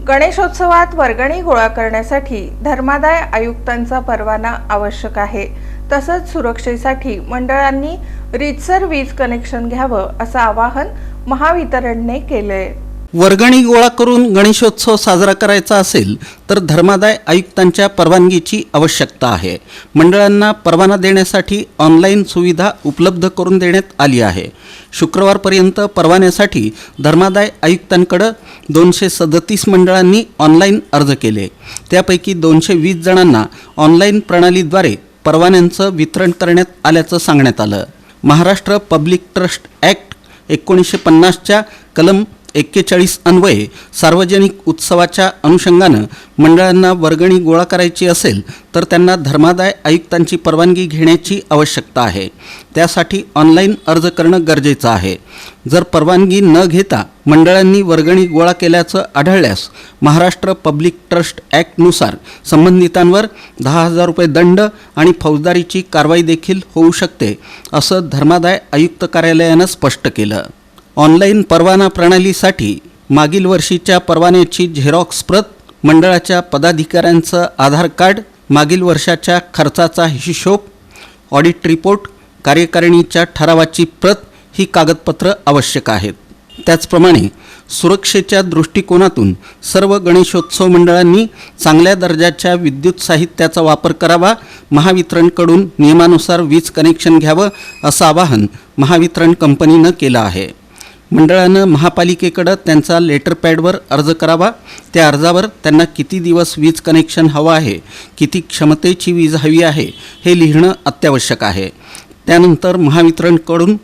गणेशोत्सवात वर्गणी गोळा करण्यासाठी धर्मादाय आयुक्तांचा परवाना आवश्यक आहे। तसंच सुरक्षेसाठी मंडळांनी रीतसर वीज कनेक्शन घ्यावं असं आवाहन महावितरणने केलंय। वर्गणी गोळा करून गणेशोत्सव साजरा करायचा असेल तर धर्मादाय आयुक्तांच्या परवानगीची आवश्यकता आहे। मंडळांना परवाना देण्यासाठी ऑनलाईन सुविधा उपलब्ध करून देण्यात आली आहे। शुक्रवारपर्यंत परवान्यासाठी धर्मादाय आयुक्तांकडे 237 मंडळांनी ऑनलाईन अर्ज केले। त्यापैकी 220 जणांना ऑनलाईन प्रणालीद्वारे परवान्यांचं वितरण करण्यात आल्याचं सांगण्यात आलं। महाराष्ट्र पब्लिक ट्रस्ट ॲक्ट 1950च्या कलम 41 अन्वये सार्वजनिक उत्सवाच्या अनुषंगानं मंडळांना वर्गणी गोळा करायची असेल तर त्यांना धर्मादाय आयुक्तांची परवानगी घेण्याची आवश्यकता आहे। त्यासाठी ऑनलाईन अर्ज करणं गरजेचं आहे। जर परवानगी न घेता मंडळांनी वर्गणी गोळा केल्याचं आढळल्यास महाराष्ट्र पब्लिक ट्रस्ट ॲक्टनुसार संबंधितांवर 10,000 रुपये दंड आणि फौजदारीची कारवाई देखील होऊ शकते, असं धर्मादाय आयुक्त कार्यालयानं स्पष्ट केलं। ऑनलाईन परवाना प्रणालीसाठी मागील वर्षीच्या परवान्याची झेरॉक्स प्रत, मंडळाच्या पदाधिकाऱ्यांचं आधार कार्ड, मागील वर्षाच्या खर्चाचा हिशोब, ऑडिट रिपोर्ट, कार्यकारिणीच्या ठरावाची प्रत ही कागदपत्र आवश्यक आहेत। त्याचप्रमाणे सुरक्षेच्या दृष्टिकोनातून सर्व गणेशोत्सव मंडळांनी चांगल्या दर्जाच्या विद्युत साहित्याचा वापर करावा, महावितरणकडून नियमानुसार वीज कनेक्शन घ्यावं असं आवाहन महावितरण कंपनीनं केलं आहे। मंडळानं महापालिकेकडे त्यांचा लेटर पॅडवर अर्ज करावा। त्या अर्जावर त्यांना किती दिवस वीज कनेक्शन हवं आहे, किती क्षमतेची वीज हवी आहे हे लिहिणं अत्यावश्यक आहे। त्यानंतर महावितरणकडून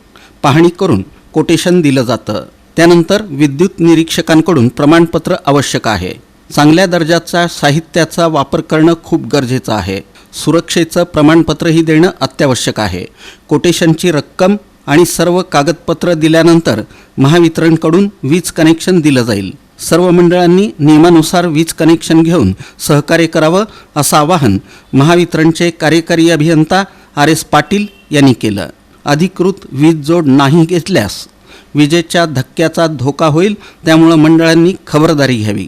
पाहणी करून कोटेशन दिलं जातं। त्यानंतर विद्युत निरीक्षकांकडून प्रमाणपत्र आवश्यक आहे। चांगल्या दर्जाच्या साहित्याचा वापर करणं खूप गरजेचं आहे। सुरक्षेचं प्रमाणपत्रही देणं अत्यावश्यक आहे। कोटेशनची रक्कम आणि सर्व कागदपत्र दिल्यानंतर महावितरणकडून वीज कनेक्शन दिलं जाईल। सर्व मंडळांनी नियमानुसार वीज कनेक्शन घेऊन सहकार्य करावं असं आवाहन महावितरणचे कार्यकारी अभियंता RS पाटील यांनी केलं। अधिकृत वीज जोड नाही घेतल्यास विजेच्या धक्क्याचा धोका होईल, त्यामुळे मंडळांनी खबरदारी घ्यावी।